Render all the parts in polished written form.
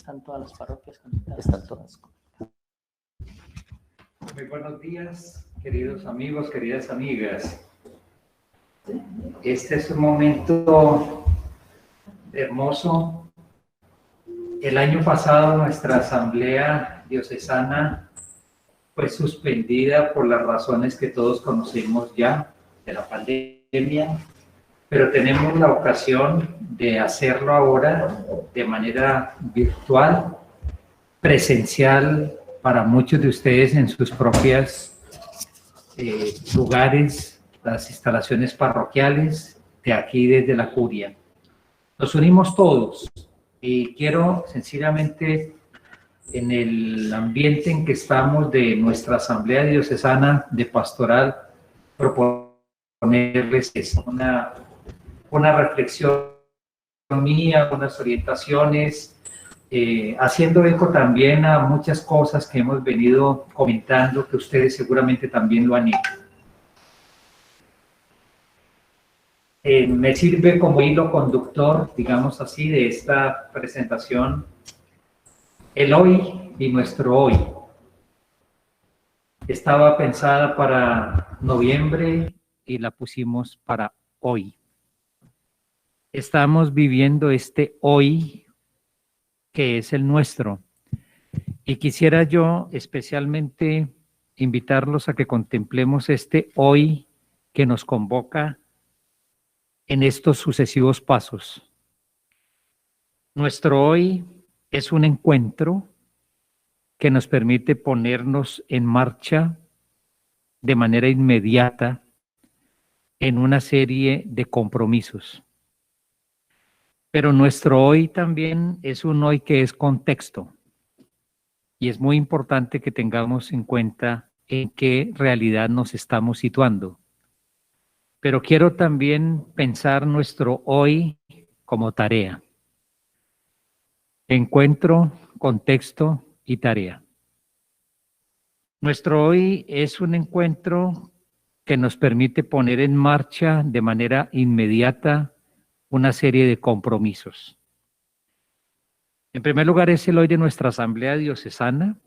están todas las parroquias conectadas. Están todas. Muy buenos días, queridos amigos, queridas amigas. Este es un momento hermoso. El año pasado nuestra asamblea diocesana fue suspendida por las razones que todos conocemos ya de la pandemia, pero tenemos la ocasión de hacerlo ahora de manera virtual, presencial para muchos de ustedes en sus propias lugares, las instalaciones parroquiales de aquí desde la curia. Nos unimos todos y quiero sencillamente, en el ambiente en que estamos de nuestra Asamblea Diocesana de Pastoral, proponerles una reflexión mía, unas orientaciones, haciendo eco también a muchas cosas que hemos venido comentando, que ustedes seguramente también lo han hecho. Me sirve como hilo conductor, digamos así, de esta presentación, el hoy y nuestro hoy. Estaba pensada para noviembre y la pusimos para hoy. Estamos viviendo este hoy que es el nuestro. Y quisiera yo especialmente invitarlos a que contemplemos este hoy que nos convoca en estos sucesivos pasos. Nuestro hoy es un encuentro que nos permite ponernos en marcha de manera inmediata en una serie de compromisos. Pero nuestro hoy también es un hoy que es contexto. Y es muy importante que tengamos en cuenta en qué realidad nos estamos situando. Pero quiero también pensar nuestro hoy como tarea. Encuentro, contexto y tarea. Nuestro hoy es un encuentro que nos permite poner en marcha de manera inmediata una serie de compromisos. En primer lugar, es el hoy de nuestra Asamblea Diocesana,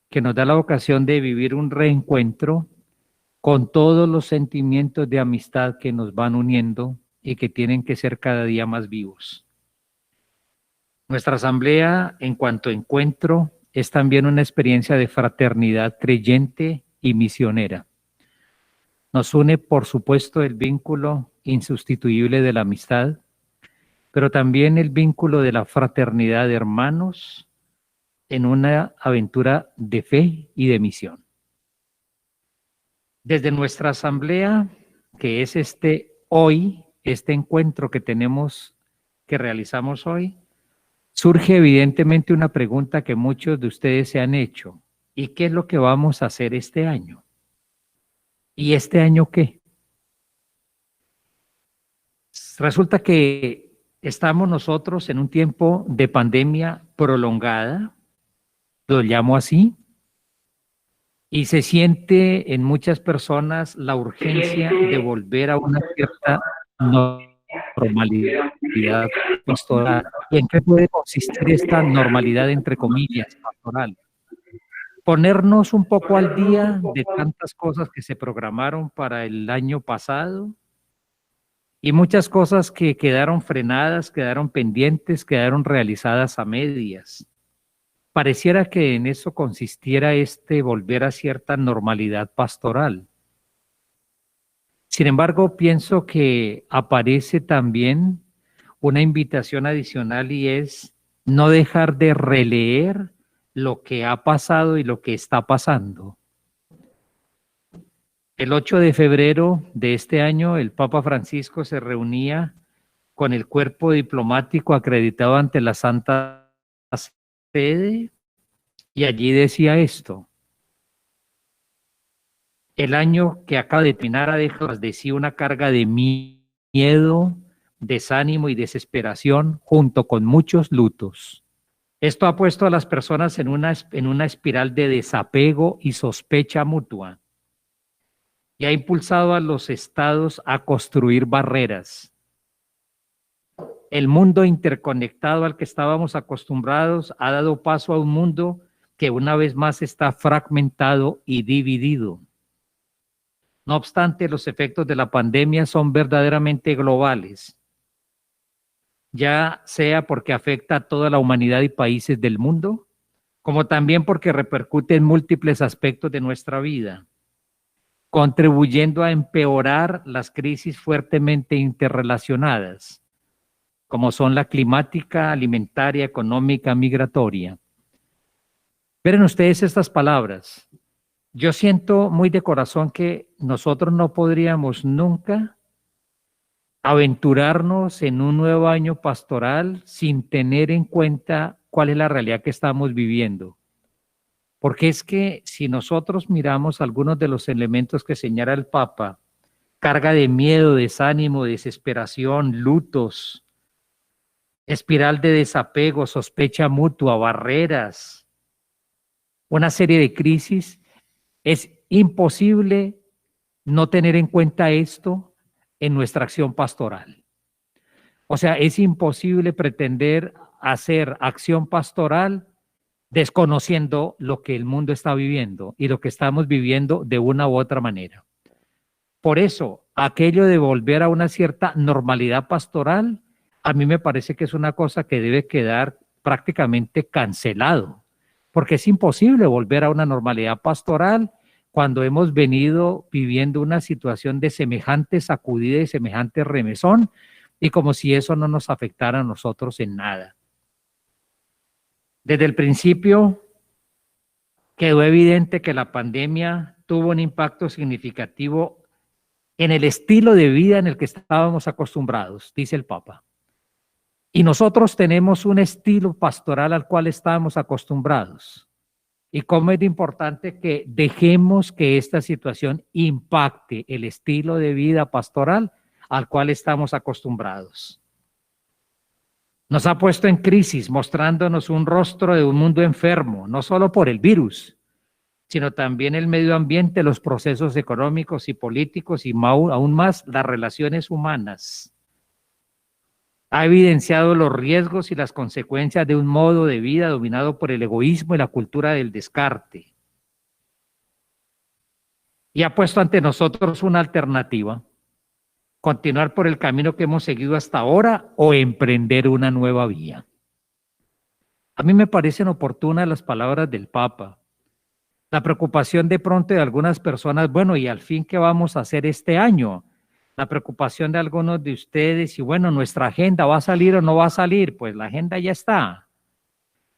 que nos da la ocasión de vivir un reencuentro con todos los sentimientos de amistad que nos van uniendo y que tienen que ser cada día más vivos. Nuestra Asamblea, en cuanto a encuentro, es también una experiencia de fraternidad creyente y misionera. Nos une, por supuesto, el vínculo insustituible de la amistad, pero también el vínculo de la fraternidad de hermanos en una aventura de fe y de misión. Desde nuestra asamblea, que es este encuentro que realizamos hoy, surge evidentemente una pregunta que muchos de ustedes se han hecho. ¿Y qué es lo que vamos a hacer este año? ¿Y este año qué? Resulta que estamos nosotros en un tiempo de pandemia prolongada, lo llamo así, y se siente en muchas personas la urgencia de volver a una cierta normalidad pastoral. ¿Y en qué puede consistir esta normalidad, entre comillas, pastoral? Ponernos un poco al día de tantas cosas que se programaron para el año pasado y muchas cosas que quedaron frenadas, quedaron pendientes, quedaron realizadas a medias. Pareciera que en eso consistiera volver a cierta normalidad pastoral. Sin embargo, pienso que aparece también una invitación adicional y es no dejar de releer lo que ha pasado y lo que está pasando. El 8 de febrero de este año, el Papa Francisco se reunía con el cuerpo diplomático acreditado ante la Santa Sede y allí decía esto: el año que acaba de terminar ha dejado tras de sí una carga de miedo, desánimo y desesperación junto con muchos lutos. Esto ha puesto a las personas en una espiral de desapego y sospecha mutua y ha impulsado a los estados a construir barreras. El mundo interconectado al que estábamos acostumbrados ha dado paso a un mundo que una vez más está fragmentado y dividido. No obstante, los efectos de la pandemia son verdaderamente globales, ya sea porque afecta a toda la humanidad y países del mundo, como también porque repercute en múltiples aspectos de nuestra vida, contribuyendo a empeorar las crisis fuertemente interrelacionadas, como son la climática, alimentaria, económica, migratoria. Miren ustedes estas palabras. Yo siento muy de corazón que nosotros no podríamos nunca aventurarnos en un nuevo año pastoral sin tener en cuenta cuál es la realidad que estamos viviendo. Porque es que si nosotros miramos algunos de los elementos que señala el Papa, carga de miedo, desánimo, desesperación, lutos, espiral de desapego, sospecha mutua, barreras, una serie de crisis, es imposible no tener en cuenta esto en nuestra acción pastoral. O sea, es imposible pretender hacer acción pastoral desconociendo lo que el mundo está viviendo y lo que estamos viviendo de una u otra manera. Por eso, aquello de volver a una cierta normalidad pastoral, a mí me parece que es una cosa que debe quedar prácticamente cancelado, porque es imposible volver a una normalidad pastoral cuando hemos venido viviendo una situación de semejante sacudida y semejante remesón, y como si eso no nos afectara a nosotros en nada. Desde el principio quedó evidente que la pandemia tuvo un impacto significativo en el estilo de vida en el que estábamos acostumbrados, dice el Papa. Y nosotros tenemos un estilo pastoral al cual estábamos acostumbrados. Y cómo es importante que dejemos que esta situación impacte el estilo de vida pastoral al cual estamos acostumbrados. Nos ha puesto en crisis, mostrándonos un rostro de un mundo enfermo, no solo por el virus, sino también el medio ambiente, los procesos económicos y políticos y aún más las relaciones humanas. Ha evidenciado los riesgos y las consecuencias de un modo de vida dominado por el egoísmo y la cultura del descarte. Y ha puesto ante nosotros una alternativa: continuar por el camino que hemos seguido hasta ahora o emprender una nueva vía. A mí me parecen oportunas las palabras del Papa. La preocupación de pronto de algunas personas, bueno, ¿y al fin qué vamos a hacer este año? La preocupación de algunos de ustedes, y bueno, ¿nuestra agenda va a salir o no va a salir? Pues la agenda ya está.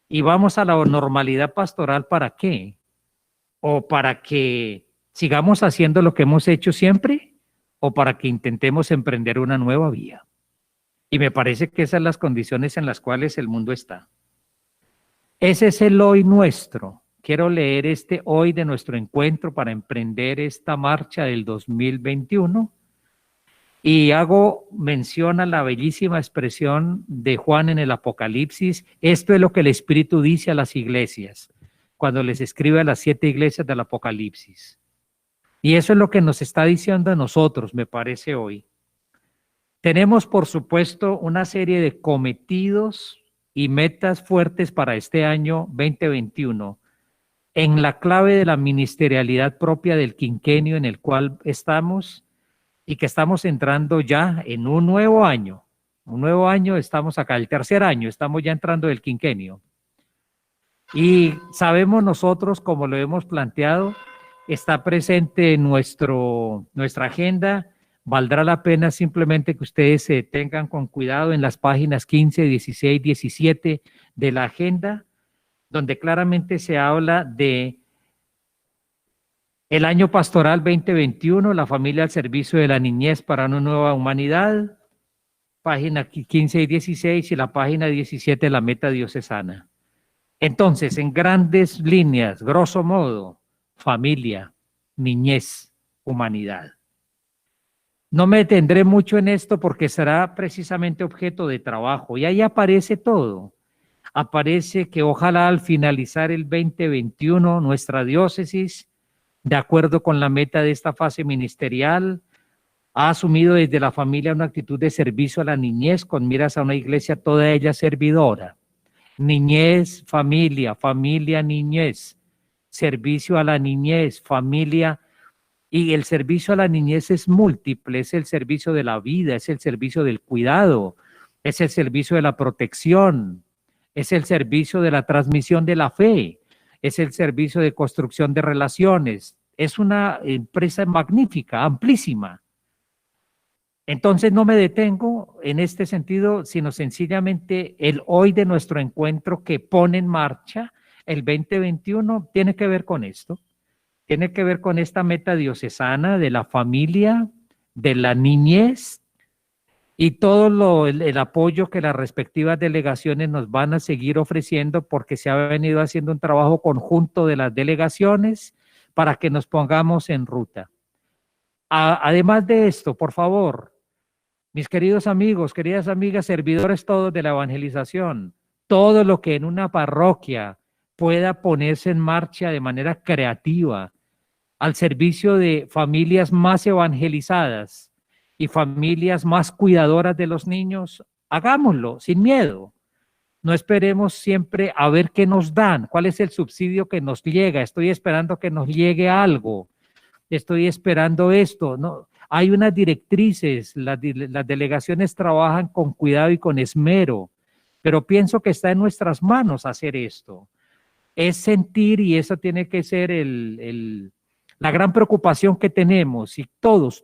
¿Y vamos a la normalidad pastoral para qué? ¿O para que sigamos haciendo lo que hemos hecho siempre? ¿O para que intentemos emprender una nueva vía? Y me parece que esas son las condiciones en las cuales el mundo está. Ese es el hoy nuestro. Quiero leer este hoy de nuestro encuentro para emprender esta marcha del 2021. Y hago mención a la bellísima expresión de Juan en el Apocalipsis. Esto es lo que el Espíritu dice a las iglesias, cuando les escribe a las 7 iglesias del Apocalipsis. Y eso es lo que nos está diciendo a nosotros, me parece hoy. Tenemos, por supuesto, una serie de cometidos y metas fuertes para este año 2021, en la clave de la ministerialidad propia del quinquenio en el cual estamos, y que estamos entrando ya en un nuevo año. Un nuevo año, estamos acá, el tercer año, estamos ya entrando del quinquenio. Y sabemos nosotros, como lo hemos planteado, está presente en nuestra agenda. Valdrá la pena simplemente que ustedes se tengan con cuidado en las páginas 15, 16, 17 de la agenda, donde claramente se habla de el año pastoral 2021, la familia al servicio de la niñez para una nueva humanidad, página 15 y 16, y la página 17, la meta diocesana. Entonces, en grandes líneas, grosso modo, familia, niñez, humanidad. No me detendré mucho en esto porque será precisamente objeto de trabajo, y ahí aparece todo. Aparece que ojalá al finalizar el 2021, nuestra diócesis, de acuerdo con la meta de esta fase ministerial, ha asumido desde la familia una actitud de servicio a la niñez con miras a una iglesia toda ella servidora. Niñez, familia, familia, niñez, servicio a la niñez, familia. Y el servicio a la niñez es múltiple, es el servicio de la vida, es el servicio del cuidado, es el servicio de la protección, es el servicio de la transmisión de la fe, es el servicio de construcción de relaciones. Es una empresa magnífica, amplísima. Entonces no me detengo en este sentido, sino sencillamente el hoy de nuestro encuentro que pone en marcha el 2021 tiene que ver con esto. Tiene que ver con esta meta diocesana de la familia, de la niñez y todo el apoyo que las respectivas delegaciones nos van a seguir ofreciendo porque se ha venido haciendo un trabajo conjunto de las delegaciones para que nos pongamos en ruta. Además de esto, por favor, mis queridos amigos, queridas amigas, servidores todos de la evangelización, todo lo que en una parroquia pueda ponerse en marcha de manera creativa, al servicio de familias más evangelizadas y familias más cuidadoras de los niños, hagámoslo sin miedo. No esperemos siempre a ver qué nos dan, cuál es el subsidio que nos llega. Estoy esperando que nos llegue algo. Estoy esperando esto. No, hay unas directrices, las delegaciones trabajan con cuidado y con esmero, pero pienso que está en nuestras manos hacer esto. Es sentir, y eso tiene que ser la gran preocupación que tenemos, y todos,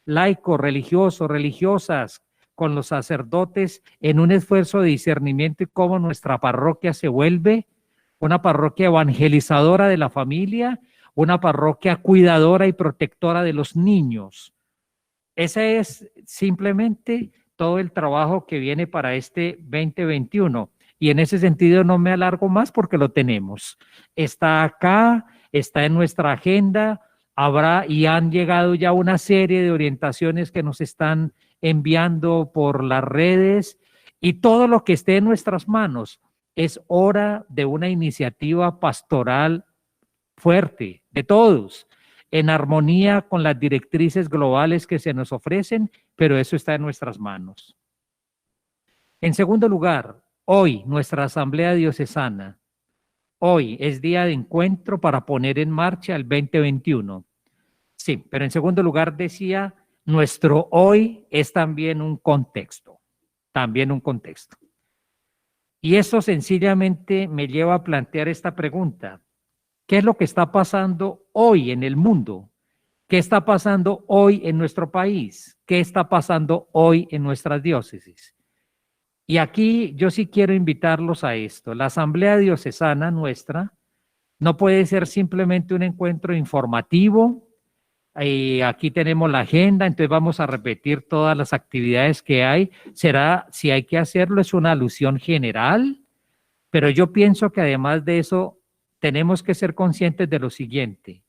laicos, religiosos, religiosas, con los sacerdotes, en un esfuerzo de discernimiento y cómo nuestra parroquia se vuelve una parroquia evangelizadora de la familia, una parroquia cuidadora y protectora de los niños. Ese es simplemente todo el trabajo que viene para este 2021. Y en ese sentido no me alargo más porque lo tenemos. Está acá, está en nuestra agenda, habrá y han llegado ya una serie de orientaciones que nos están enviando por las redes y todo lo que esté en nuestras manos. Es hora de una iniciativa pastoral fuerte, de todos, en armonía con las directrices globales que se nos ofrecen, pero eso está en nuestras manos. En segundo lugar, hoy nuestra Asamblea Diocesana, hoy es día de encuentro para poner en marcha el 2021. Sí, pero en segundo lugar decía, nuestro hoy es también un contexto, Y eso sencillamente me lleva a plantear esta pregunta. ¿Qué es lo que está pasando hoy en el mundo? ¿Qué está pasando hoy en nuestro país? ¿Qué está pasando hoy en nuestras diócesis? Y aquí yo sí quiero invitarlos a esto. La Asamblea Diocesana nuestra no puede ser simplemente un encuentro informativo. Aquí tenemos la agenda, entonces vamos a repetir todas las actividades que hay. Será, si hay que hacerlo, es una alusión general, pero yo pienso que además de eso, tenemos que ser conscientes de lo siguiente.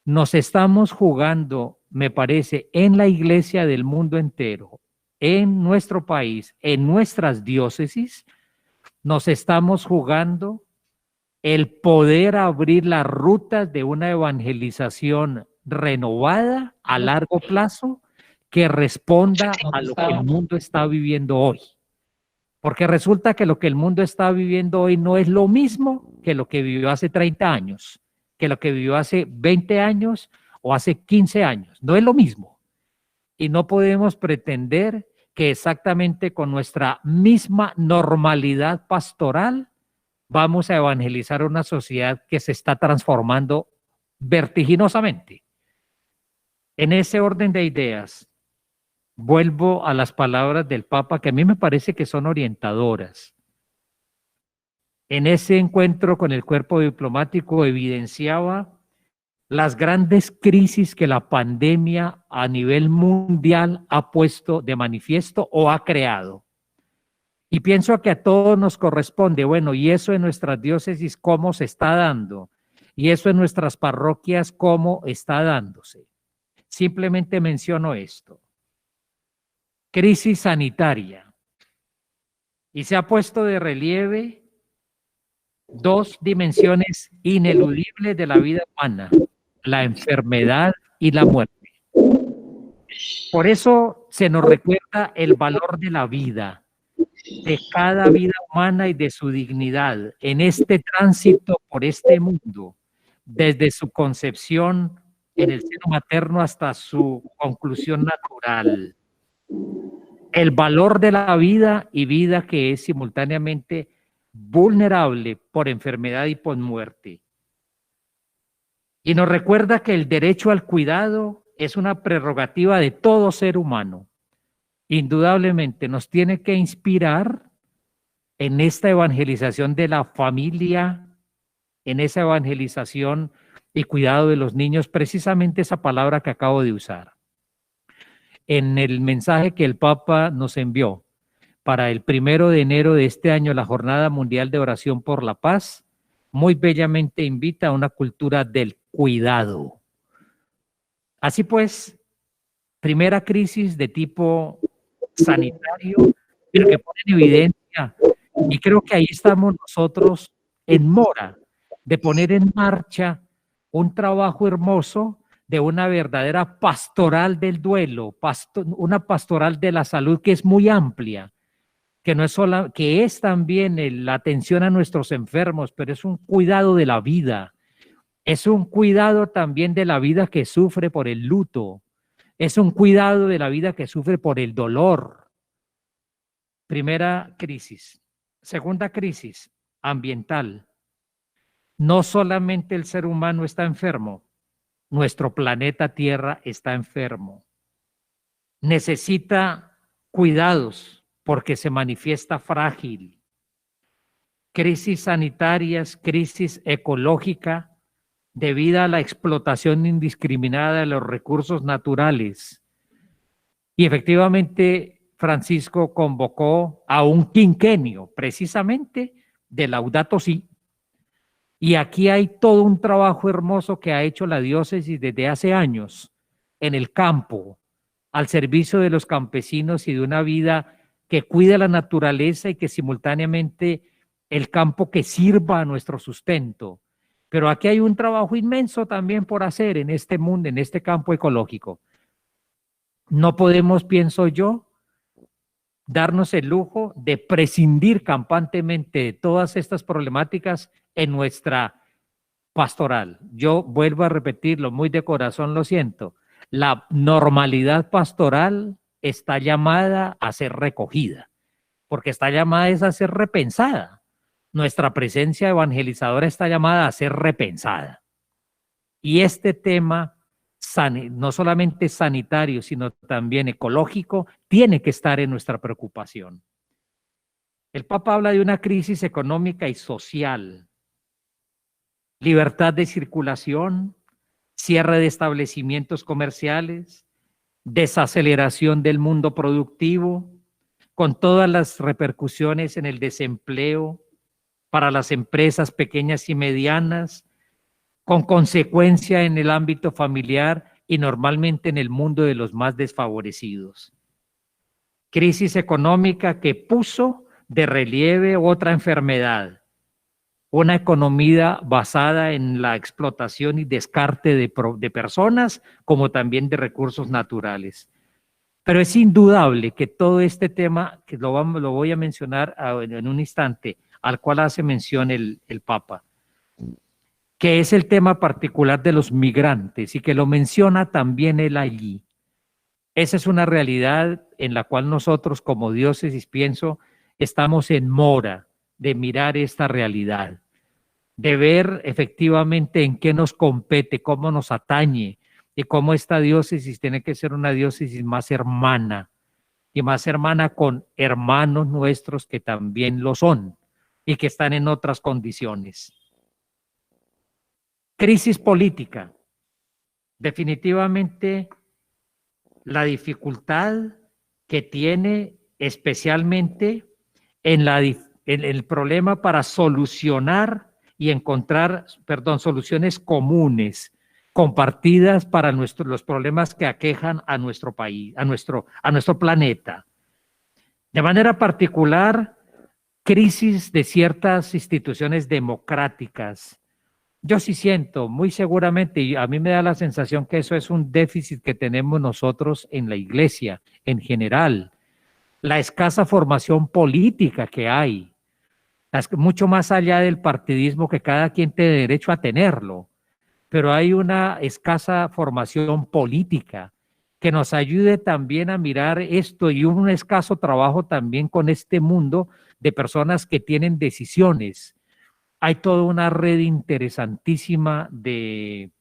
Nos estamos jugando, me parece, en la iglesia del mundo entero, en nuestro país, en nuestras diócesis, nos estamos jugando el poder abrir las rutas de una evangelización renovada a largo plazo que responda a lo que el mundo está viviendo hoy. Porque resulta que lo que el mundo está viviendo hoy no es lo mismo que lo que vivió hace 30 años, que lo que vivió hace 20 años o hace 15 años. No es lo mismo. Y no podemos pretender que exactamente con nuestra misma normalidad pastoral vamos a evangelizar una sociedad que se está transformando vertiginosamente. En ese orden de ideas, vuelvo a las palabras del Papa que a mí me parece que son orientadoras. En ese encuentro con el cuerpo diplomático evidenciaba las grandes crisis que la pandemia a nivel mundial ha puesto de manifiesto o ha creado. Y pienso que a todos nos corresponde, bueno, y eso en nuestras diócesis, ¿cómo se está dando? Y eso en nuestras parroquias, ¿cómo está dándose? Simplemente menciono esto. Crisis sanitaria. Y se ha puesto de relieve dos dimensiones ineludibles de la vida humana, la enfermedad y la muerte. Por eso se nos recuerda el valor de la vida, de cada vida humana y de su dignidad en este tránsito por este mundo, desde su concepción en el seno materno hasta su conclusión natural. El valor de la vida y vida que es simultáneamente vulnerable por enfermedad y por muerte. Y nos recuerda que el derecho al cuidado es una prerrogativa de todo ser humano. Indudablemente nos tiene que inspirar en esta evangelización de la familia, en esa evangelización y cuidado de los niños, precisamente esa palabra que acabo de usar. En el mensaje que el Papa nos envió para el 1 de enero de este año, la Jornada Mundial de Oración por la Paz, muy bellamente invita a una cultura del cuidado. Así pues, primera crisis de tipo sanitario, pero que pone en evidencia, y creo que ahí estamos nosotros en mora de poner en marcha un trabajo hermoso de una verdadera pastoral del duelo, una pastoral de la salud que es muy amplia, que no es sola, que es también la atención a nuestros enfermos, pero es un cuidado de la vida, es un cuidado también de la vida que sufre por el luto, es un cuidado de la vida que sufre por el dolor. Primera crisis. Segunda crisis, ambiental. No solamente el ser humano está enfermo, nuestro planeta Tierra está enfermo. Necesita cuidados porque se manifiesta frágil. Crisis sanitarias, crisis ecológica, debido a la explotación indiscriminada de los recursos naturales. Y efectivamente, Francisco convocó a un quinquenio, precisamente de Laudato Si. Y aquí hay todo un trabajo hermoso que ha hecho la diócesis desde hace años en el campo, al servicio de los campesinos y de una vida que cuida la naturaleza y que simultáneamente el campo que sirva a nuestro sustento. Pero aquí hay un trabajo inmenso también por hacer en este mundo, en este campo ecológico. No podemos, pienso yo, darnos el lujo de prescindir campantemente de todas estas problemáticas en nuestra pastoral. Yo vuelvo a repetirlo, muy de corazón lo siento. La normalidad pastoral está llamada a ser recogida, porque está llamada a ser repensada. Nuestra presencia evangelizadora está llamada a ser repensada. Y este tema, no solamente sanitario, sino también ecológico, tiene que estar en nuestra preocupación. El Papa habla de una crisis económica y social, libertad de circulación, cierre de establecimientos comerciales, desaceleración del mundo productivo, con todas las repercusiones en el desempleo para las empresas pequeñas y medianas, con consecuencia en el ámbito familiar y normalmente en el mundo de los más desfavorecidos. Crisis económica que puso de relieve otra enfermedad, una economía basada en la explotación y descarte de personas, como también de recursos naturales. Pero es indudable que todo este tema, que lo voy a mencionar en un instante, al cual hace mención el Papa, que es el tema particular de los migrantes y que lo menciona también él allí. Esa es una realidad en la cual nosotros como diócesis, pienso, estamos en mora de mirar esta realidad, de ver efectivamente en qué nos compete, cómo nos atañe y cómo esta diócesis tiene que ser una diócesis más hermana y más hermana con hermanos nuestros que también lo son y que están en otras condiciones. Crisis política. Definitivamente la dificultad que tiene especialmente en el problema para solucionar y encontrar, soluciones comunes, compartidas para los problemas que aquejan a nuestro país, a nuestro planeta. De manera particular, crisis de ciertas instituciones democráticas, Yo sí siento, muy seguramente, y a mí me da la sensación que eso es un déficit que tenemos nosotros en la iglesia en general, la escasa formación política que hay, mucho más allá del partidismo que cada quien tiene derecho a tenerlo, pero hay una escasa formación política que nos ayude también a mirar esto y un escaso trabajo también con este mundo de personas que tienen decisiones. Hay toda una red interesantísima de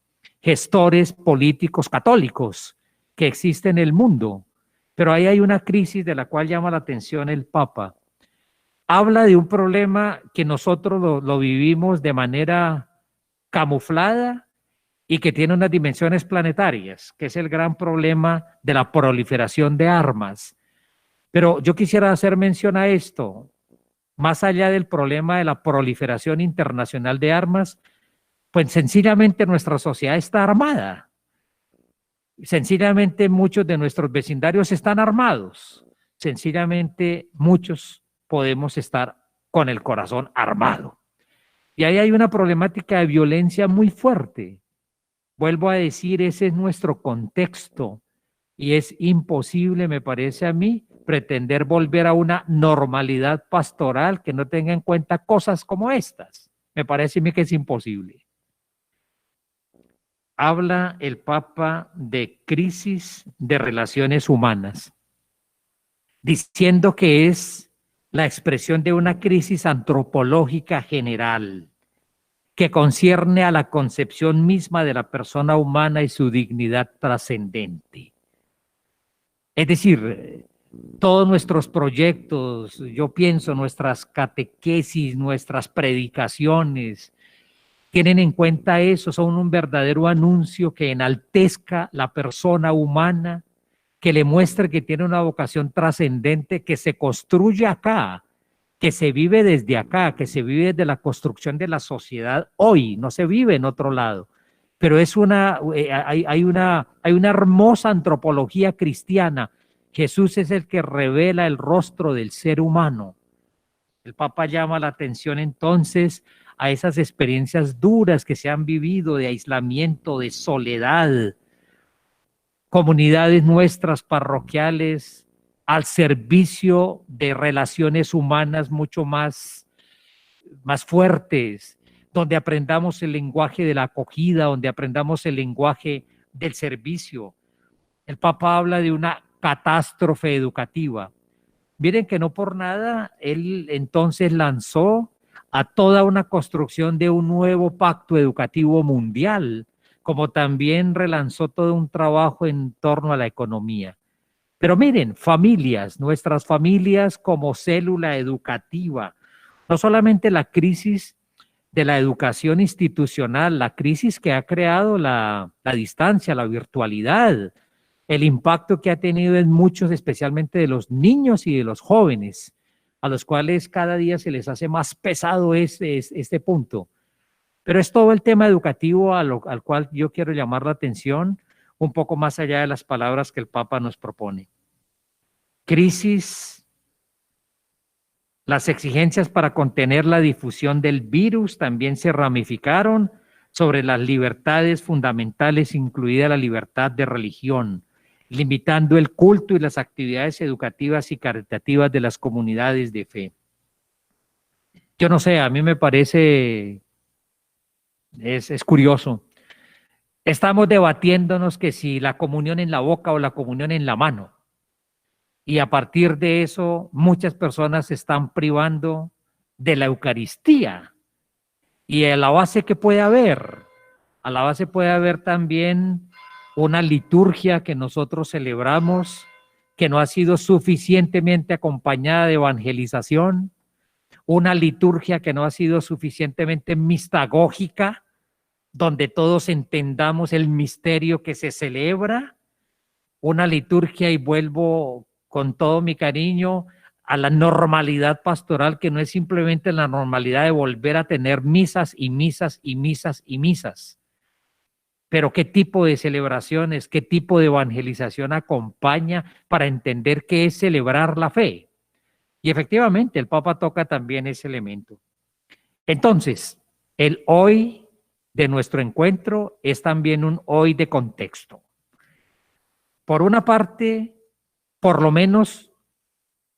gestores políticos católicos que existe en el mundo, pero ahí hay una crisis de la cual llama la atención el Papa. Habla de un problema que nosotros lo vivimos de manera camuflada y que tiene unas dimensiones planetarias, que es el gran problema de la proliferación de armas. Pero yo quisiera hacer mención a esto, más allá del problema de la proliferación internacional de armas, pues sencillamente nuestra sociedad está armada. Sencillamente muchos de nuestros vecindarios están armados. Sencillamente muchos podemos estar con el corazón armado. Y ahí hay una problemática de violencia muy fuerte. Vuelvo a decir, ese es nuestro contexto y es imposible, me parece a mí, pretender volver a una normalidad pastoral que no tenga en cuenta cosas como estas. Me parece a mí que es imposible. Habla el Papa de crisis de relaciones humanas, diciendo que es la expresión de una crisis antropológica general que concierne a la concepción misma de la persona humana y su dignidad trascendente. Es decir, todos nuestros proyectos, yo pienso, nuestras catequesis, nuestras predicaciones, tienen en cuenta eso, son un verdadero anuncio que enaltezca la persona humana, que le muestre que tiene una vocación trascendente, que se construye acá, que se vive desde acá, que se vive desde la construcción de la sociedad hoy, no se vive en otro lado. Pero es hay una hermosa antropología cristiana. Jesús es el que revela el rostro del ser humano. El Papa llama la atención entonces a esas experiencias duras que se han vivido de aislamiento, de soledad, comunidades nuestras parroquiales al servicio de relaciones humanas mucho más fuertes, donde aprendamos el lenguaje de la acogida, donde aprendamos el lenguaje del servicio. El Papa habla de una catástrofe educativa. Miren que no por nada él entonces lanzó a toda una construcción de un nuevo pacto educativo mundial, como también relanzó todo un trabajo en torno a la economía. Pero miren, familias, nuestras familias como célula educativa, no solamente la crisis de la educación institucional, la crisis que ha creado la distancia, la virtualidad, el impacto que ha tenido en muchos, especialmente de los niños y de los jóvenes, a los cuales cada día se les hace más pesado este punto. Pero es todo el tema educativo al cual yo quiero llamar la atención, un poco más allá de las palabras que el Papa nos propone. Crisis, las exigencias para contener la difusión del virus también se ramificaron sobre las libertades fundamentales, incluida la libertad de religión, limitando el culto y las actividades educativas y caritativas de las comunidades de fe. Yo no sé, a mí me parece, es curioso. Estamos debatiéndonos que si la comunión en la boca o la comunión en la mano. Y a partir de eso, muchas personas se están privando de la Eucaristía. Y a la base que puede haber, a la base puede haber también una liturgia que nosotros celebramos que no ha sido suficientemente acompañada de evangelización, una liturgia que no ha sido suficientemente mistagógica, donde todos entendamos el misterio que se celebra, una liturgia, y vuelvo con todo mi cariño a la normalidad pastoral, que no es simplemente la normalidad de volver a tener misas y misas y misas y misas, pero qué tipo de celebraciones, qué tipo de evangelización acompaña para entender qué es celebrar la fe. Y efectivamente el Papa toca también ese elemento. Entonces, el hoy de nuestro encuentro es también un hoy de contexto. Por una parte, por lo menos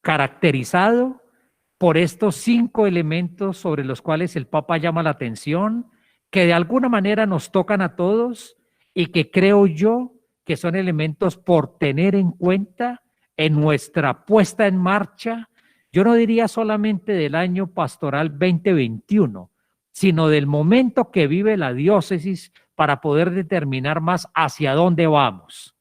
caracterizado por estos 5 elementos sobre los cuales el Papa llama la atención, que de alguna manera nos tocan a todos y que creo yo que son elementos por tener en cuenta en nuestra puesta en marcha, yo no diría solamente del año pastoral 2021, sino del momento que vive la diócesis para poder determinar más hacia dónde vamos.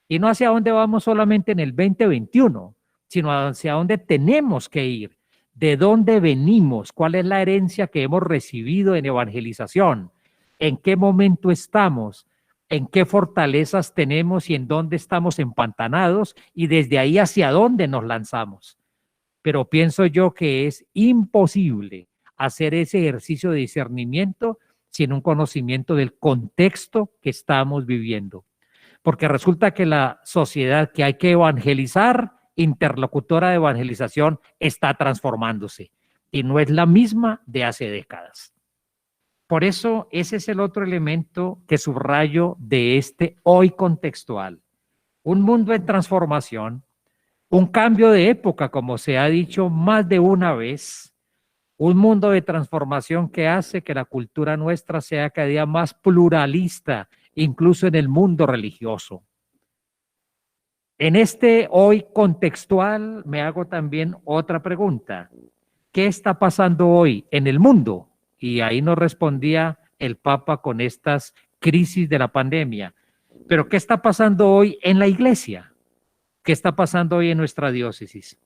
Y no hacia dónde vamos solamente en el 2021, sino hacia dónde tenemos que ir, de dónde venimos, cuál es la herencia que hemos recibido en evangelización, en qué momento estamos, en qué fortalezas tenemos y en dónde estamos empantanados y desde ahí hacia dónde nos lanzamos. Pero pienso yo que es imposible hacer ese ejercicio de discernimiento sin un conocimiento del contexto que estamos viviendo. Porque resulta que la sociedad que hay que evangelizar, interlocutora de evangelización, está transformándose y no es la misma de hace décadas. Por eso ese es el otro elemento que subrayo de este hoy contextual. Un mundo en transformación, un cambio de época, como se ha dicho más de una vez, un mundo de transformación que hace que la cultura nuestra sea cada día más pluralista, incluso en el mundo religioso. En este hoy contextual me hago también otra pregunta. ¿Qué está pasando hoy en el mundo? Y ahí nos respondía el Papa con estas crisis de la pandemia. Pero ¿qué está pasando hoy en la iglesia? ¿Qué está pasando hoy en nuestra diócesis?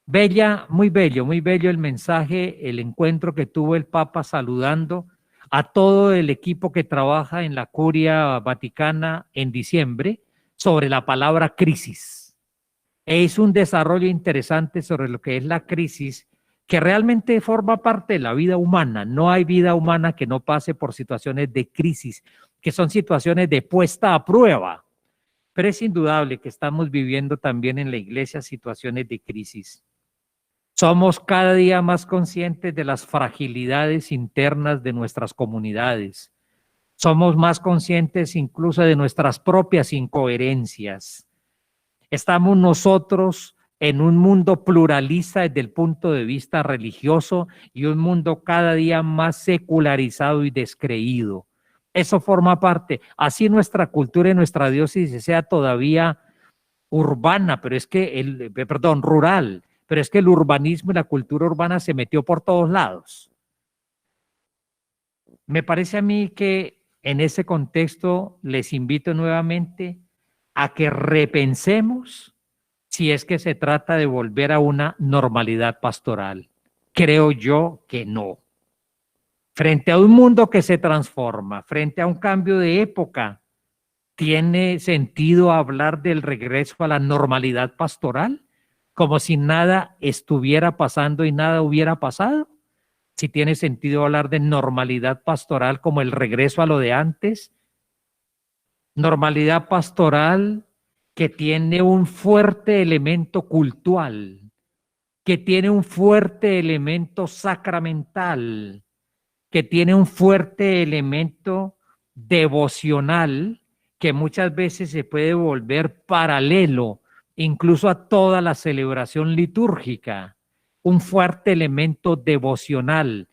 Muy bello el mensaje, el encuentro que tuvo el Papa saludando a todo el equipo que trabaja en la Curia Vaticana en diciembre sobre la palabra crisis. Es un desarrollo interesante sobre lo que es la crisis, que realmente forma parte de la vida humana. No hay vida humana que no pase por situaciones de crisis, que son situaciones de puesta a prueba. Pero es indudable que estamos viviendo también en la iglesia situaciones de crisis. Somos cada día más conscientes de las fragilidades internas de nuestras comunidades. Somos más conscientes incluso de nuestras propias incoherencias. Estamos nosotros en un mundo pluralista desde el punto de vista religioso y un mundo cada día más secularizado y descreído. Eso forma parte, así nuestra cultura y nuestra diócesis sea todavía urbana, pero es que rural, pero es que el urbanismo y la cultura urbana se metió por todos lados. Me parece a mí que en ese contexto les invito nuevamente a que repensemos si es que se trata de volver a una normalidad pastoral. Creo yo que no. Frente a un mundo que se transforma, frente a un cambio de época, ¿tiene sentido hablar del regreso a la normalidad pastoral? Como si nada estuviera pasando y nada hubiera pasado. Si tiene sentido hablar de normalidad pastoral como el regreso a lo de antes. Normalidad pastoral que tiene un fuerte elemento cultural, que tiene un fuerte elemento sacramental, que tiene un fuerte elemento devocional, que muchas veces se puede volver paralelo incluso a toda la celebración litúrgica, un fuerte elemento devocional.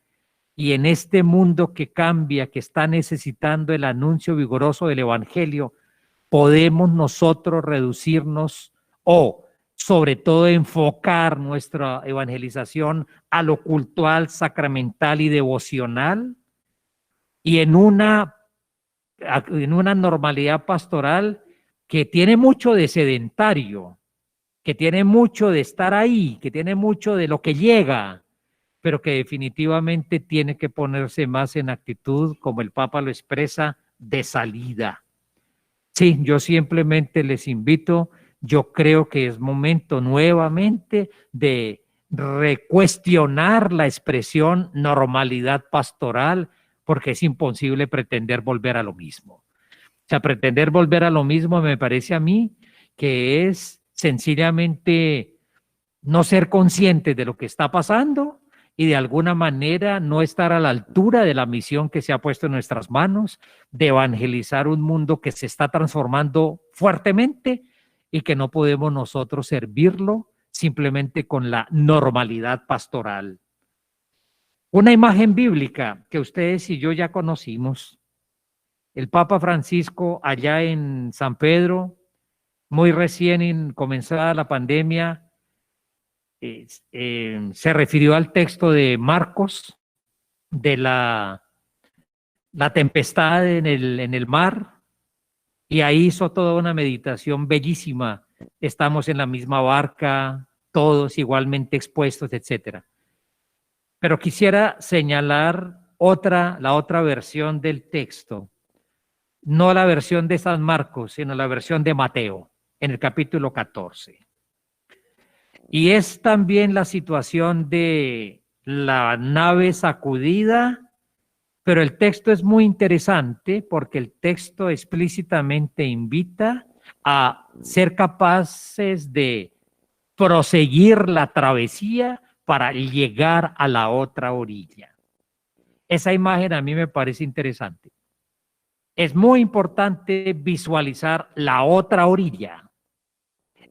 Y en este mundo que cambia, que está necesitando el anuncio vigoroso del Evangelio, podemos nosotros reducirnos o sobre todo enfocar nuestra evangelización a lo cultural, sacramental y devocional, y en una normalidad pastoral que tiene mucho de sedentario, que tiene mucho de estar ahí, que tiene mucho de lo que llega, pero que definitivamente tiene que ponerse más en actitud, como el Papa lo expresa, de salida. Sí, yo simplemente les invito, yo creo que es momento nuevamente de recuestionar la expresión normalidad pastoral, porque es imposible pretender volver a lo mismo. O sea, pretender volver a lo mismo me parece a mí que es sencillamente no ser conscientes de lo que está pasando y de alguna manera no estar a la altura de la misión que se ha puesto en nuestras manos de evangelizar un mundo que se está transformando fuertemente y que no podemos nosotros servirlo simplemente con la normalidad pastoral. Una imagen bíblica que ustedes y yo ya conocimos, el Papa Francisco allá en San Pedro, muy recién comenzada la pandemia, se refirió al texto de Marcos de la tempestad en el mar, y ahí hizo toda una meditación bellísima. Estamos en la misma barca, todos igualmente expuestos, etcétera. Pero quisiera señalar la otra versión del texto, no la versión de San Marcos, sino la versión de Mateo, en el capítulo 14. Y es también la situación de la nave sacudida, pero el texto es muy interesante porque el texto explícitamente invita a ser capaces de proseguir la travesía para llegar a la otra orilla. Esa imagen a mí me parece interesante. Es muy importante visualizar la otra orilla.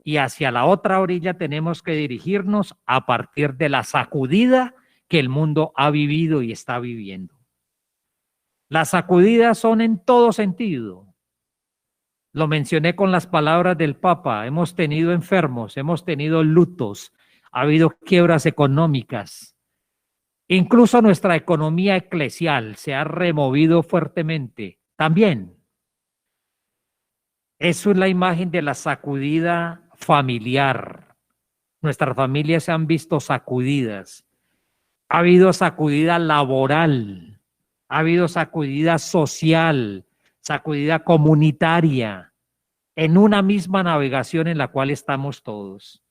Y hacia la otra orilla tenemos que dirigirnos a partir de la sacudida que el mundo ha vivido y está viviendo. Las sacudidas son en todo sentido. Lo mencioné con las palabras del Papa. Hemos tenido enfermos, hemos tenido lutos, ha habido quiebras económicas. Incluso nuestra economía eclesial se ha removido fuertemente. También. Eso es la imagen de la sacudida familiar. Nuestras familias se han visto sacudidas. Ha habido sacudida laboral, ha habido sacudida social, sacudida comunitaria, en una misma navegación en la cual estamos todos.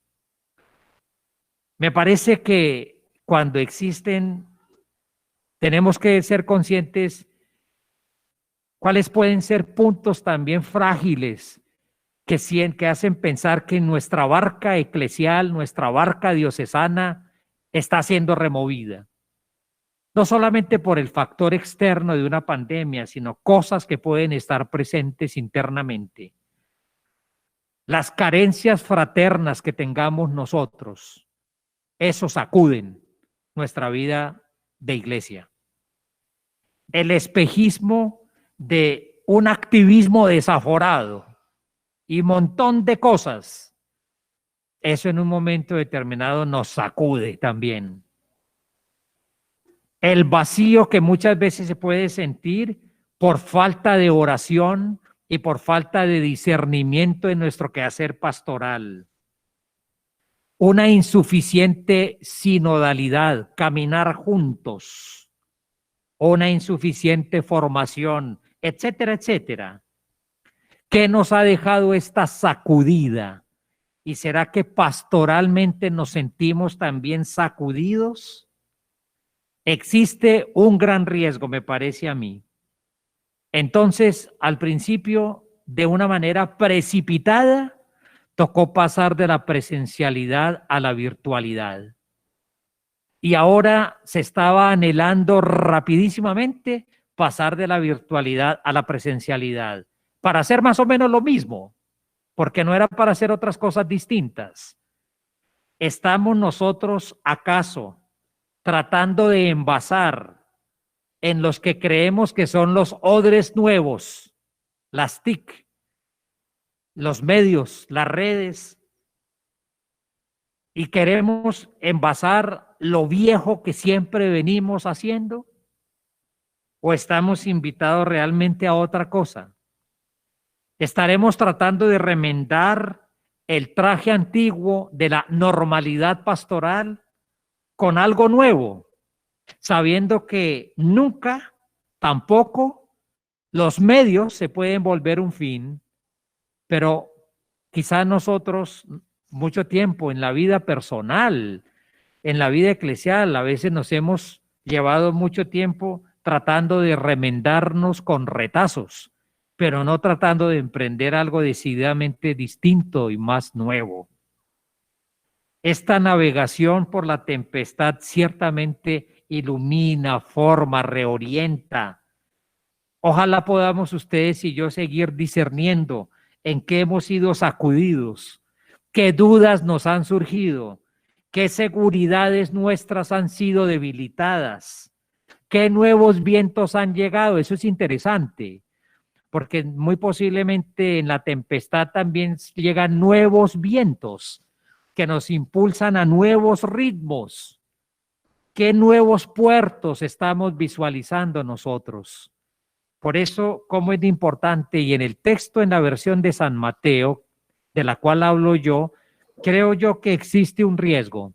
Me parece que cuando existen, tenemos que ser conscientes cuáles pueden ser puntos también frágiles que hacen pensar que nuestra barca eclesial, nuestra barca diocesana está siendo removida. No solamente por el factor externo de una pandemia, sino cosas que pueden estar presentes internamente. Las carencias fraternas que tengamos nosotros, eso sacuden nuestra vida de iglesia. El espejismo de un activismo desaforado y montón de cosas, eso en un momento determinado nos sacude también. El vacío que muchas veces se puede sentir por falta de oración y por falta de discernimiento en nuestro quehacer pastoral. Una insuficiente sinodalidad, caminar juntos, una insuficiente formación, etcétera, etcétera. ¿Qué nos ha dejado esta sacudida? ¿Y será que pastoralmente nos sentimos también sacudidos? Existe un gran riesgo, me parece a mí. Entonces, al principio, de una manera precipitada, tocó pasar de la presencialidad a la virtualidad. Y ahora se estaba anhelando rapidísimamente pasar de la virtualidad a la presencialidad, para hacer más o menos lo mismo, porque no era para hacer otras cosas distintas. ¿Estamos nosotros acaso tratando de envasar en los que creemos que son los odres nuevos, las TIC, los medios, las redes, y queremos envasar lo viejo que siempre venimos haciendo? ¿O estamos invitados realmente a otra cosa? ¿Estaremos tratando de remendar el traje antiguo de la normalidad pastoral con algo nuevo, sabiendo que nunca, tampoco, los medios se pueden volver un fin, pero quizás nosotros mucho tiempo en la vida personal, en la vida eclesial, a veces nos hemos llevado mucho tiempo tratando de remendarnos con retazos, pero no tratando de emprender algo decididamente distinto y más nuevo. Esta navegación por la tempestad ciertamente ilumina, forma, reorienta. Ojalá podamos ustedes y yo seguir discerniendo en qué hemos sido sacudidos, qué dudas nos han surgido, qué seguridades nuestras han sido debilitadas, qué nuevos vientos han llegado. Eso es interesante, porque muy posiblemente en la tempestad también llegan nuevos vientos que nos impulsan a nuevos ritmos. ¿Qué nuevos puertos estamos visualizando nosotros? Por eso, como es importante, y en el texto en la versión de San Mateo, de la cual hablo yo, creo yo que existe un riesgo,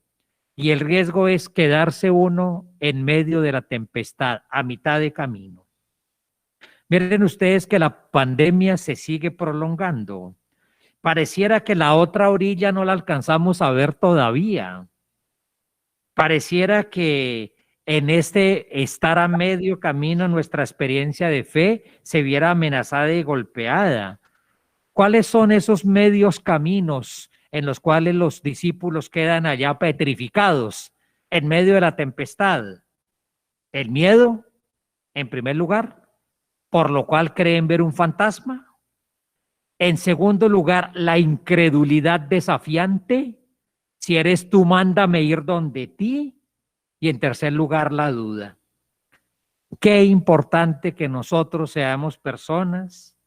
y el riesgo es quedarse uno en medio de la tempestad, a mitad de camino. Miren ustedes que la pandemia se sigue prolongando. Pareciera que la otra orilla no la alcanzamos a ver todavía. Pareciera que en este estar a medio camino nuestra experiencia de fe se viera amenazada y golpeada. ¿Cuáles son esos medios caminos en los cuales los discípulos quedan allá petrificados en medio de la tempestad? El miedo, en primer lugar, por lo cual creen ver un fantasma. En segundo lugar, la incredulidad desafiante. Si eres tú, mándame ir donde ti. Y en tercer lugar, la duda. Qué importante que nosotros seamos personas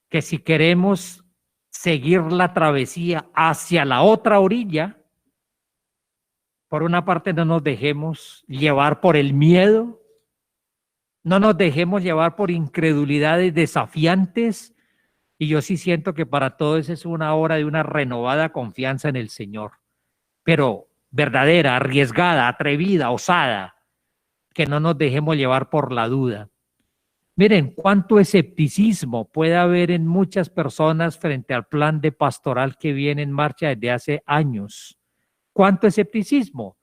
que si queremos seguir la travesía hacia la otra orilla, por una parte no nos dejemos llevar por el miedo, no nos dejemos llevar por incredulidades desafiantes, y yo sí siento que para todos es una hora de una renovada confianza en el Señor, pero verdadera, arriesgada, atrevida, osada, que no nos dejemos llevar por la duda. Miren, cuánto escepticismo puede haber en muchas personas frente al plan de pastoral que viene en marcha desde hace años. Cuánto escepticismo,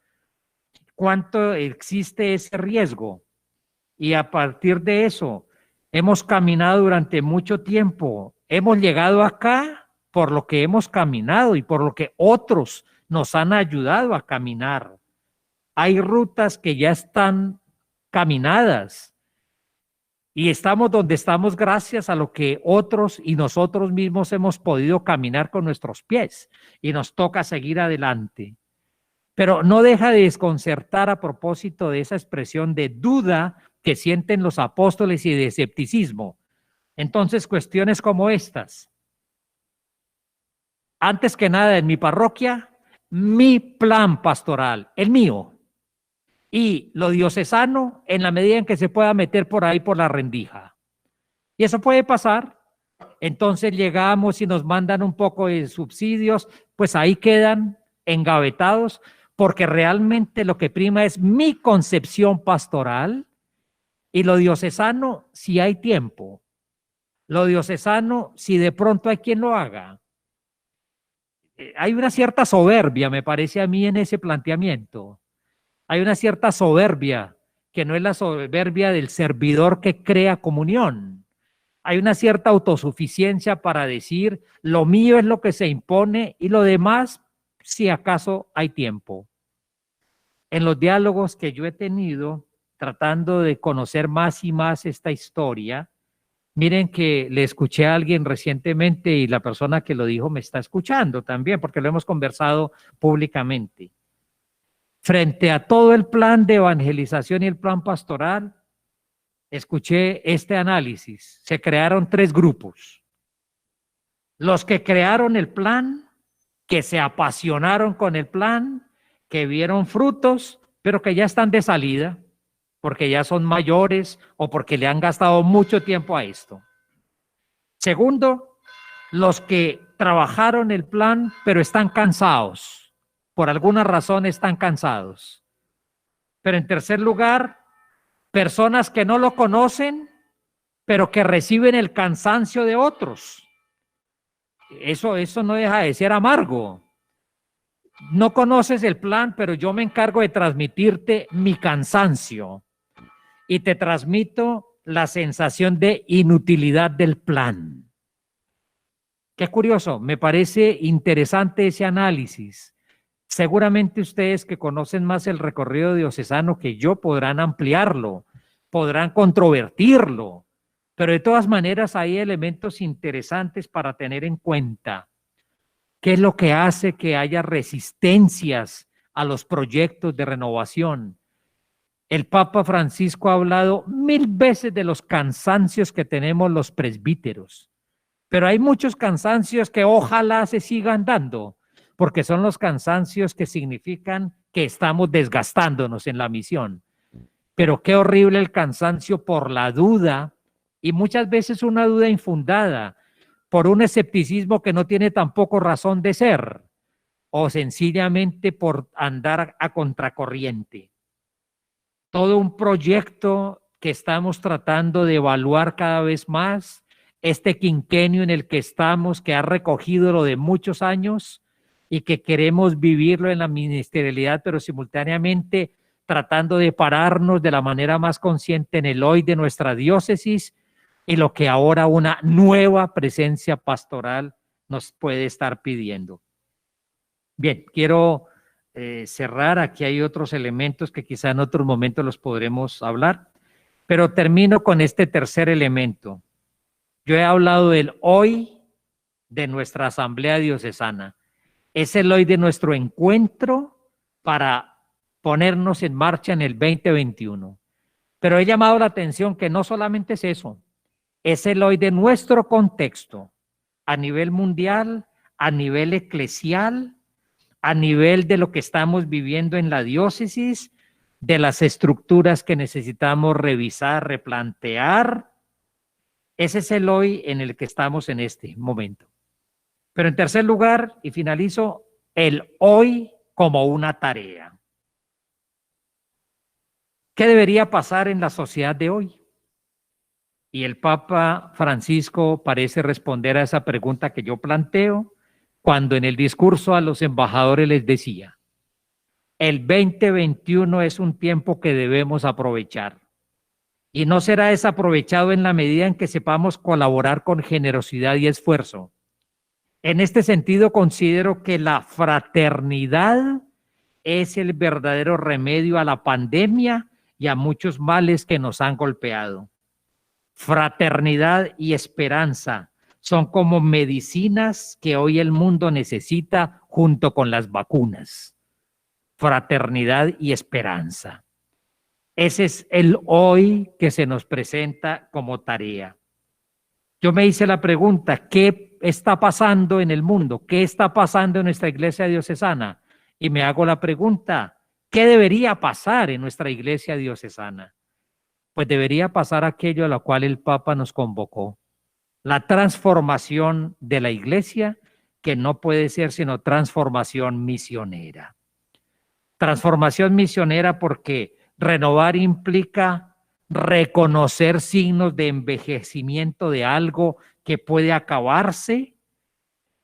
cuánto existe ese riesgo. Y a partir de eso, hemos caminado durante mucho tiempo. Hemos llegado acá por lo que hemos caminado y por lo que otros nos han ayudado a caminar. Hay rutas que ya están caminadas y estamos donde estamos gracias a lo que otros y nosotros mismos hemos podido caminar con nuestros pies y nos toca seguir adelante. Pero no deja de desconcertar a propósito de esa expresión de duda que sienten los apóstoles y de escepticismo. Entonces, cuestiones como estas. Antes que nada, en mi parroquia, mi plan pastoral, el mío, y lo diocesano en la medida en que se pueda meter por ahí por la rendija. Y eso puede pasar. Entonces llegamos y nos mandan un poco de subsidios, pues ahí quedan engavetados, porque realmente lo que prima es mi concepción pastoral, y lo diocesano si hay tiempo, lo diocesano si de pronto hay quien lo haga. Hay una cierta soberbia, me parece a mí, en ese planteamiento. Hay una cierta soberbia, que no es la soberbia del servidor que crea comunión. Hay una cierta autosuficiencia para decir, lo mío es lo que se impone y lo demás, si acaso hay tiempo. En los diálogos que yo he tenido, tratando de conocer más y más esta historia, miren que le escuché a alguien recientemente y la persona que lo dijo me está escuchando también, porque lo hemos conversado públicamente. Frente a todo el plan de evangelización y el plan pastoral, escuché este análisis. Se crearon 3 grupos. Los que crearon el plan, que se apasionaron con el plan, que vieron frutos, pero que ya están de salida, porque ya son mayores o porque le han gastado mucho tiempo a esto. Segundo, los que trabajaron el plan, pero están cansados. Por alguna razón están cansados. Pero en tercer lugar, personas que no lo conocen, pero que reciben el cansancio de otros. Eso no deja de ser amargo. No conoces el plan, pero yo me encargo de transmitirte mi cansancio y te transmito la sensación de inutilidad del plan. Qué curioso, me parece interesante ese análisis. Seguramente ustedes que conocen más el recorrido diocesano que yo podrán ampliarlo, podrán controvertirlo, pero de todas maneras hay elementos interesantes para tener en cuenta. ¿Qué es lo que hace que haya resistencias a los proyectos de renovación? El Papa Francisco ha hablado 1000 veces de los cansancios que tenemos los presbíteros, pero hay muchos cansancios que ojalá se sigan dando, porque son los cansancios que significan que estamos desgastándonos en la misión. Pero qué horrible el cansancio por la duda, y muchas veces una duda infundada, por un escepticismo que no tiene tampoco razón de ser, o sencillamente por andar a contracorriente. Todo un proyecto que estamos tratando de evaluar cada vez más, este quinquenio en el que estamos, que ha recogido lo de muchos años y que queremos vivirlo en la ministerialidad, pero simultáneamente tratando de pararnos de la manera más consciente en el hoy de nuestra diócesis y lo que ahora una nueva presencia pastoral nos puede estar pidiendo. Bien, quiero cerrar. Aquí hay otros elementos que quizá en otros momentos los podremos hablar, pero termino con este tercer elemento. Yo he hablado del hoy de nuestra asamblea diocesana. Es el hoy de nuestro encuentro para ponernos en marcha en el 2021. Pero he llamado la atención que no solamente es eso, es el hoy de nuestro contexto a nivel mundial, a nivel eclesial, a nivel de lo que estamos viviendo en la diócesis, de las estructuras que necesitamos revisar, replantear. Ese es el hoy en el que estamos en este momento. Pero en tercer lugar, y finalizo, el hoy como una tarea. ¿Qué debería pasar en la sociedad de hoy? Y el Papa Francisco parece responder a esa pregunta que yo planteo cuando en el discurso a los embajadores les decía: el 2021 es un tiempo que debemos aprovechar y no será desaprovechado en la medida en que sepamos colaborar con generosidad y esfuerzo. En este sentido, considero que la fraternidad es el verdadero remedio a la pandemia y a muchos males que nos han golpeado. Fraternidad y esperanza son como medicinas que hoy el mundo necesita junto con las vacunas. Fraternidad y esperanza. Ese es el hoy que se nos presenta como tarea. Yo me hice la pregunta, ¿qué está pasando en el mundo? ¿Qué está pasando en nuestra iglesia diocesana? Y me hago la pregunta, ¿qué debería pasar en nuestra iglesia diocesana? Pues debería pasar aquello a lo cual el Papa nos convocó. La transformación de la iglesia, que no puede ser sino transformación misionera. Transformación misionera porque renovar implica reconocer signos de envejecimiento de algo que puede acabarse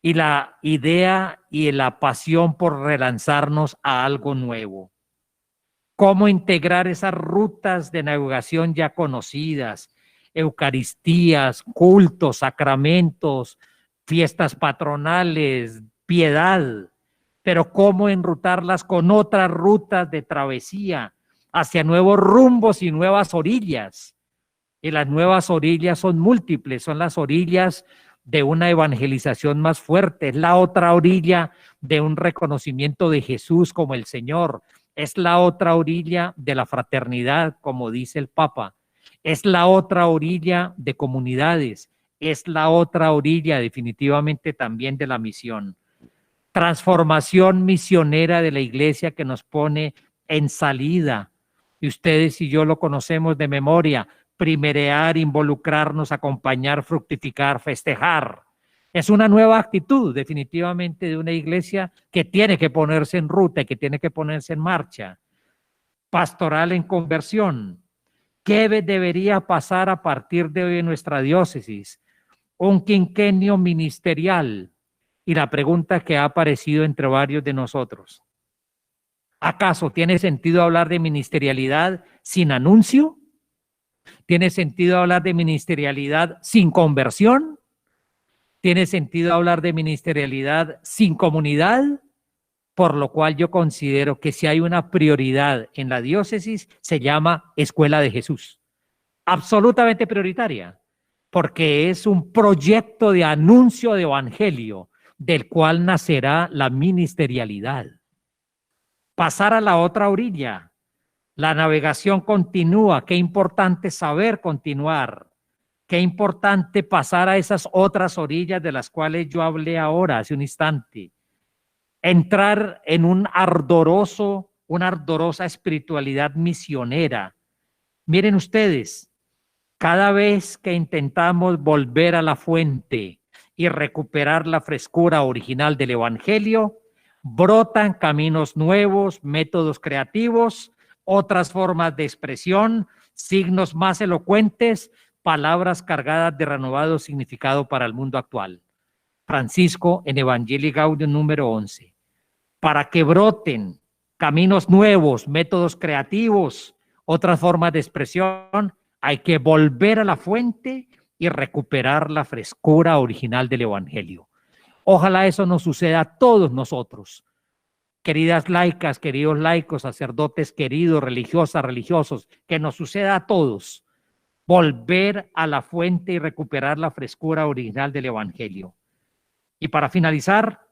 y la idea y la pasión por relanzarnos a algo nuevo. Cómo integrar esas rutas de navegación ya conocidas, eucaristías, cultos, sacramentos, fiestas patronales, piedad, pero cómo enrutarlas con otras rutas de travesía hacia nuevos rumbos y nuevas orillas. Y las nuevas orillas son múltiples, son las orillas de una evangelización más fuerte, es la otra orilla de un reconocimiento de Jesús como el Señor, es la otra orilla de la fraternidad, como dice el Papa, es la otra orilla de comunidades, es la otra orilla definitivamente también de la misión. Transformación misionera de la iglesia que nos pone en salida. Y ustedes y yo lo conocemos de memoria: primerear, involucrarnos, acompañar, fructificar, festejar. Es una nueva actitud definitivamente de una iglesia que tiene que ponerse en ruta, que tiene que ponerse en marcha. Pastoral en conversión. ¿Qué debería pasar a partir de hoy en nuestra diócesis? Un quinquenio ministerial. Y la pregunta que ha aparecido entre varios de nosotros: ¿acaso tiene sentido hablar de ministerialidad sin anuncio? ¿Tiene sentido hablar de ministerialidad sin conversión? ¿Tiene sentido hablar de ministerialidad sin comunidad? por lo cual yo considero que si hay una prioridad en la diócesis, se llama Escuela de Jesús. Absolutamente prioritaria, porque es un proyecto de anuncio de evangelio, del cual nacerá la ministerialidad. Pasar a la otra orilla, la navegación continúa, qué importante saber continuar, qué importante pasar a esas otras orillas de las cuales yo hablé ahora, hace un instante. Entrar en una ardorosa espiritualidad misionera. Miren ustedes, cada vez que intentamos volver a la fuente y recuperar la frescura original del evangelio, brotan caminos nuevos, métodos creativos, otras formas de expresión, signos más elocuentes, palabras cargadas de renovado significado para el mundo actual. Francisco en Evangelii Gaudium número 11. Para que broten caminos nuevos, métodos creativos, otras formas de expresión, hay que volver a la fuente y recuperar la frescura original del evangelio. Ojalá eso nos suceda a todos nosotros. Queridas laicas, queridos laicos, sacerdotes queridos, religiosas, religiosos, que nos suceda a todos. Volver a la fuente y recuperar la frescura original del evangelio. Y para finalizar,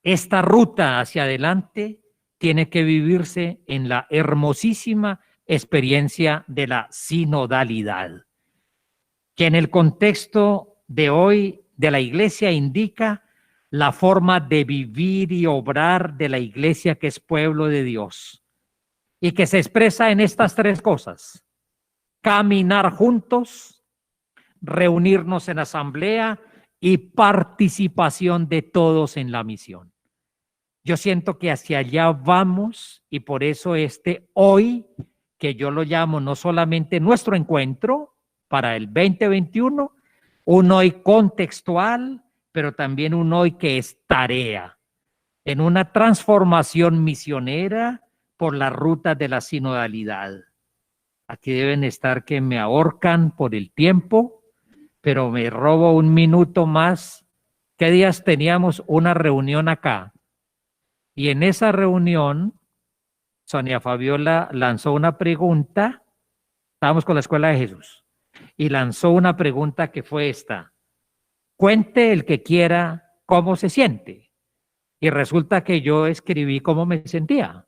esta ruta hacia adelante tiene que vivirse en la hermosísima experiencia de la sinodalidad, que en el contexto de hoy de la Iglesia indica la forma de vivir y obrar de la Iglesia, que es pueblo de Dios, y que se expresa en estas tres cosas: caminar juntos, reunirnos en asamblea y participación de todos en la misión. Yo siento que hacia allá vamos, y por eso hoy, que yo lo llamo no solamente nuestro encuentro para el 2021, un hoy contextual, pero también un hoy que es tarea, en una transformación misionera por la ruta de la sinodalidad. Aquí deben estar que me ahorcan por el tiempo, pero me robo un minuto más. ¿Qué días teníamos una reunión acá? Y en esa reunión, Sonia Fabiola lanzó una pregunta, estábamos con la Escuela de Jesús, y lanzó una pregunta que fue esta: cuente el que quiera cómo se siente. Y resulta que yo escribí cómo me sentía.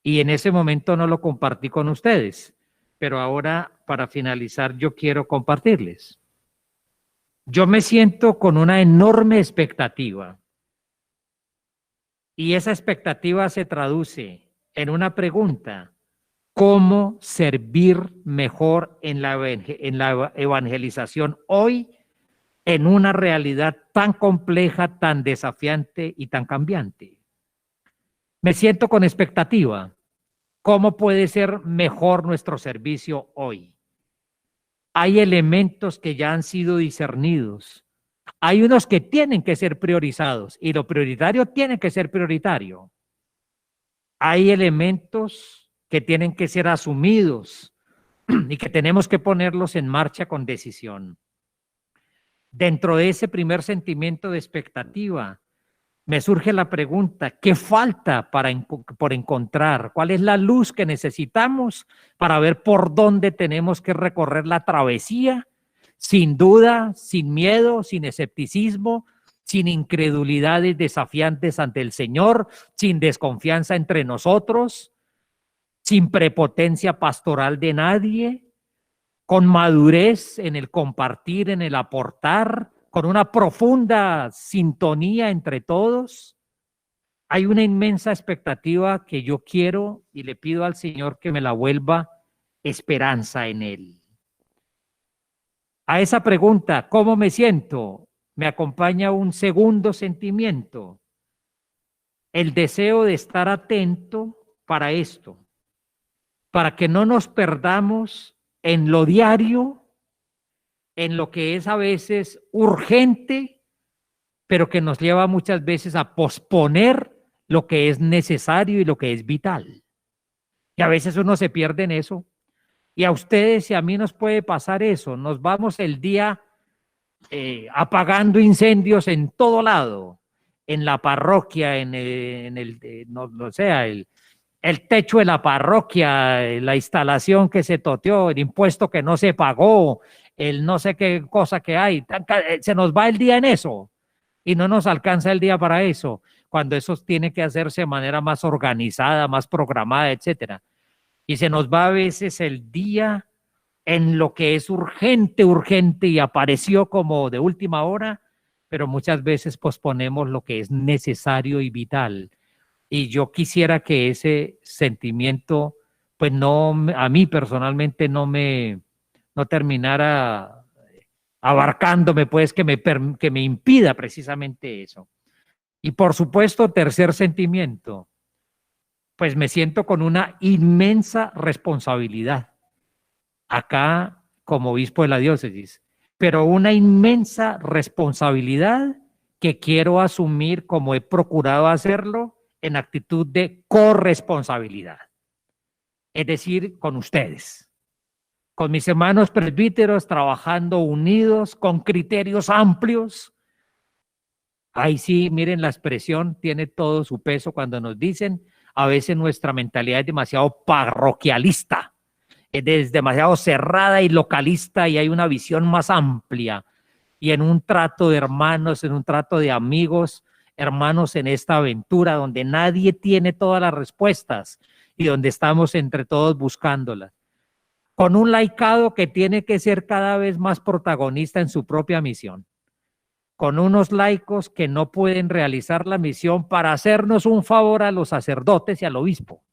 Y en ese momento no lo compartí con ustedes, pero ahora, para finalizar, yo quiero compartirles. Yo me siento con una enorme expectativa. Y esa expectativa se traduce en una pregunta: ¿cómo servir mejor en la evangelización hoy, en una realidad tan compleja, tan desafiante y tan cambiante? Me siento con expectativa. ¿Cómo puede ser mejor nuestro servicio hoy? Hay elementos que ya han sido discernidos. Hay unos que tienen que ser priorizados, y lo prioritario tiene que ser prioritario. Hay elementos que tienen que ser asumidos y que tenemos que ponerlos en marcha con decisión. Dentro de ese primer sentimiento de expectativa, me surge la pregunta: ¿qué falta por encontrar? ¿Cuál es la luz que necesitamos para ver por dónde tenemos que recorrer la travesía? Sin duda, sin miedo, sin escepticismo, sin incredulidades desafiantes ante el Señor, sin desconfianza entre nosotros, sin prepotencia pastoral de nadie, con madurez en el compartir, en el aportar, con una profunda sintonía entre todos. Hay una inmensa expectativa que yo quiero y le pido al Señor que me la vuelva esperanza en Él. A esa pregunta, ¿cómo me siento?, me acompaña un segundo sentimiento: el deseo de estar atento para esto, para que no nos perdamos en lo diario, en lo que es a veces urgente, pero que nos lleva muchas veces a posponer lo que es necesario y lo que es vital. Y a veces uno se pierde en eso. Y a ustedes y a mí nos puede pasar eso. Nos vamos el día apagando incendios en todo lado, en la parroquia, no sea, el techo de la parroquia, la instalación que se toteó, el impuesto que no se pagó, el no sé qué cosa que hay. Se nos va el día en eso y no nos alcanza el día para eso, cuando eso tiene que hacerse de manera más organizada, más programada, etcétera. Y se nos va a veces el día en lo que es urgente, urgente y apareció como de última hora, pero muchas veces posponemos lo que es necesario y vital. Y yo quisiera que ese sentimiento, pues no, a mí personalmente no terminara abarcándome, pues que me impida precisamente eso. Y por supuesto, tercer sentimiento, pues me siento con una inmensa responsabilidad acá como obispo de la diócesis, pero una inmensa responsabilidad que quiero asumir como he procurado hacerlo en actitud de corresponsabilidad, es decir, con ustedes, con mis hermanos presbíteros, trabajando unidos, con criterios amplios. Ahí sí, miren, la expresión tiene todo su peso cuando nos dicen, a veces nuestra mentalidad es demasiado parroquialista, es demasiado cerrada y localista y hay una visión más amplia. Y en un trato de hermanos, en un trato de amigos, hermanos en esta aventura donde nadie tiene todas las respuestas y donde estamos entre todos buscándolas. Con un laicado que tiene que ser cada vez más protagonista en su propia misión. Con unos laicos que no pueden realizar la misión para hacernos un favor a los sacerdotes y al obispo,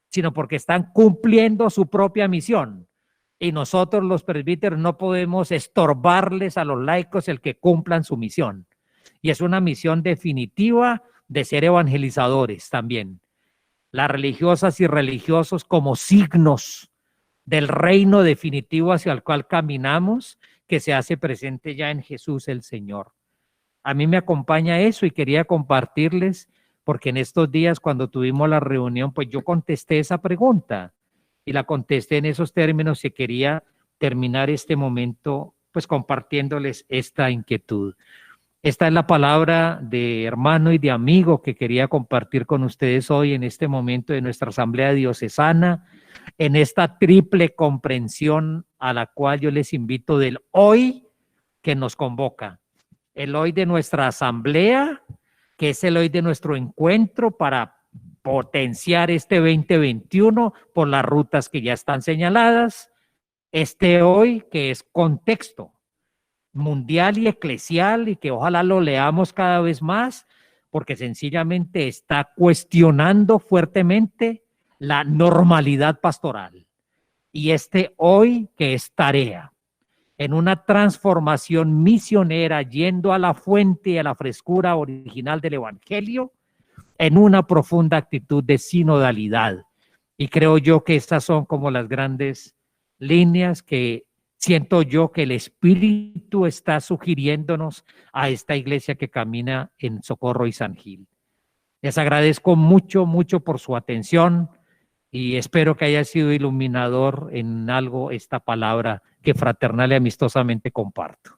sino porque están cumpliendo su propia misión. Y nosotros los presbíteros no podemos estorbarles a los laicos el que cumplan su misión. Y es una misión definitiva de ser evangelizadores también. Las religiosas y religiosos como signos del reino definitivo hacia el cual caminamos, que se hace presente ya en Jesús el Señor. A mí me acompaña eso y quería compartirles, porque en estos días cuando tuvimos la reunión, pues yo contesté esa pregunta y la contesté en esos términos y quería terminar este momento pues compartiéndoles esta inquietud. Esta es la palabra de hermano y de amigo que quería compartir con ustedes hoy en este momento de nuestra asamblea diocesana, en esta triple comprensión a la cual yo les invito del hoy que nos convoca. El hoy de nuestra asamblea, que es el hoy de nuestro encuentro para potenciar este 2021 por las rutas que ya están señaladas. Este hoy que es contexto mundial y eclesial y que ojalá lo leamos cada vez más porque sencillamente está cuestionando fuertemente la normalidad pastoral. Y este hoy que es tarea en una transformación misionera yendo a la fuente y a la frescura original del Evangelio en una profunda actitud de sinodalidad. Y creo yo que estas son como las grandes líneas que siento yo que el Espíritu está sugiriéndonos a esta iglesia que camina en Socorro y San Gil. Les agradezco mucho, mucho por su atención y espero que haya sido iluminador en algo esta palabra que fraternal y amistosamente comparto.